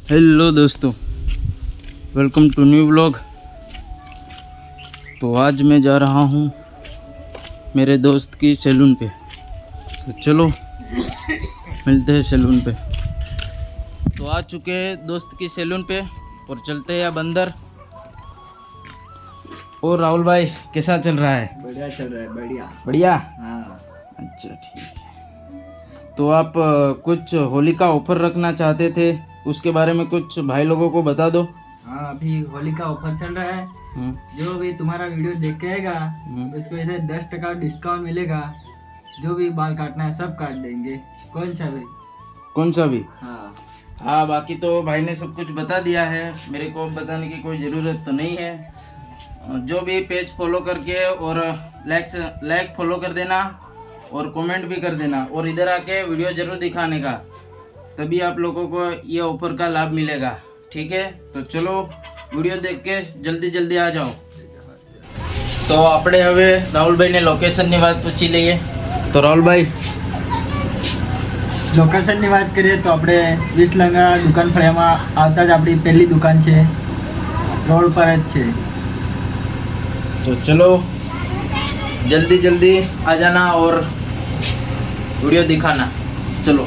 Hello दोस्तों, welcome to new blog. तो आज मैं जा रहा हूँ मेरे दोस्त की सैलून पे। तो चलो मिलते हैं सैलून पे। तो आ चुके हैं दोस्त की सैलून पे और चलते हैं अब अंदर। और राहुल भाई कैसा चल रहा है? बढ़िया चल रहा है, बढ़िया बढ़िया। हाँ। अच्छा ठीक है। तो आप कुछ होली का ऑफर रखना चाहते थे, उसके बारे में कुछ भाई लोगों को बता दो। हाँ, अभी होली का ऑफर चल रहा है। जो भी तुम्हारा वीडियो देख के आएगा उसको इधर 10% डिस्काउंट मिलेगा। जो भी बाल काटना है सब काट देंगे, कौन सा भी। कौन सा भी? हाँ हाँ, बाकी तो भाई ने सब कुछ बता दिया है, मेरे को अब बताने की कोई ज़रूरत तो नहीं है। जो भी पेज फॉलो करके और लाइक फॉलो कर देना और कमेंट भी कर देना और इधर आके वीडियो ज़रूर दिखाने का, तभी आप लोगों को ये ऑफर का लाभ मिलेगा। ठीक है, तो चलो वीडियो देख के जल्दी जल्दी आ जाओ। તો આપણે હવે રાહુલભાઈને લોકેશનની વાત પૂછી લઈએ। તો રાહુલભાઈ, લોકેશનની વાત કરીએ તો આપણે વિસલંગા દુકાન ફળિયામાં આવતા જ આપણી પહેલી દુકાન છે, રોડ પર જ છે। तो चलो जल्दी जल्दी आ जाना और वीडियो दिखाना। चलो।